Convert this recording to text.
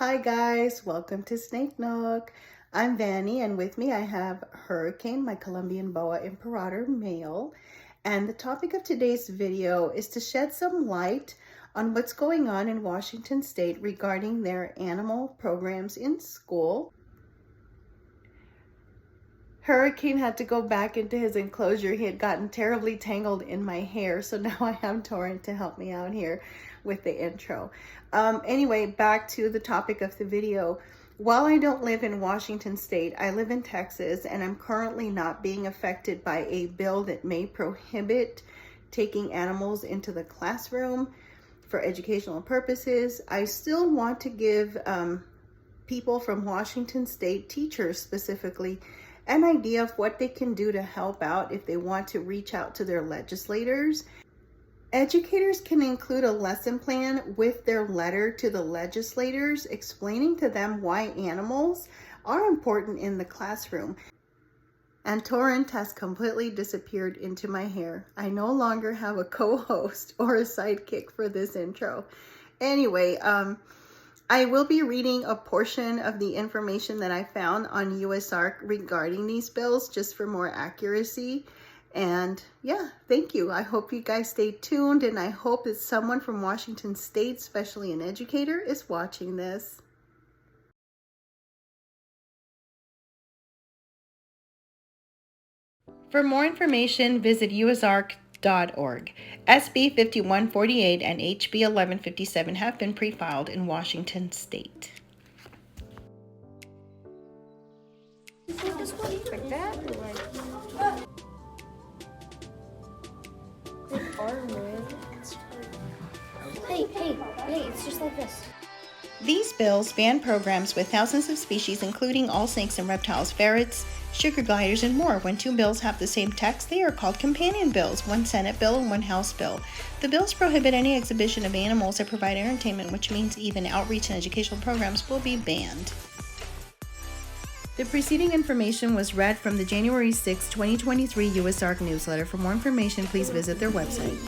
Hi guys, welcome to Snake Nook. I'm Vanny, and with me I have Hurricane, my Colombian boa imperator male. And the topic of today's video is to shed some light on what's going on in Washington State regarding their animal programs in school. Hurricane had to go back into his enclosure. He had gotten terribly tangled in my hair, so now I have Torrent to help me out here with the intro. Anyway, back to the topic of the video. While I don't live in Washington State, I live in Texas, and I'm currently not being affected by a bill that may prohibit taking animals into the classroom for educational purposes. I still want to give people from Washington State, teachers specifically, an idea of what they can do to help out if they want to reach out to their legislators. Educators can include a lesson plan with their letter to the legislators explaining to them why animals are important in the classroom. And Torrent has completely disappeared into my hair. I no longer have a co-host or a sidekick for this intro. Anyway, I will be reading a portion of the information that I found on USARK regarding these bills just for more accuracy. And yeah, thank you. I hope you guys stay tuned, and I hope that someone from Washington State, especially an educator, is watching this. For more information, visit USARK.org. SB 5148 and HB 1157 have been pre-filed in Washington State. Like that? Or like... Hey, it's just like this. These bills ban programs with thousands of species, including all snakes and reptiles, ferrets, sugar gliders, and more. When two bills have the same text, they are called companion bills, one Senate bill and one House bill. The bills prohibit any exhibition of animals that provide entertainment, which means even outreach and educational programs will be banned. The preceding information was read from the January 6, 2023 USARK newsletter. For more information, please visit their website.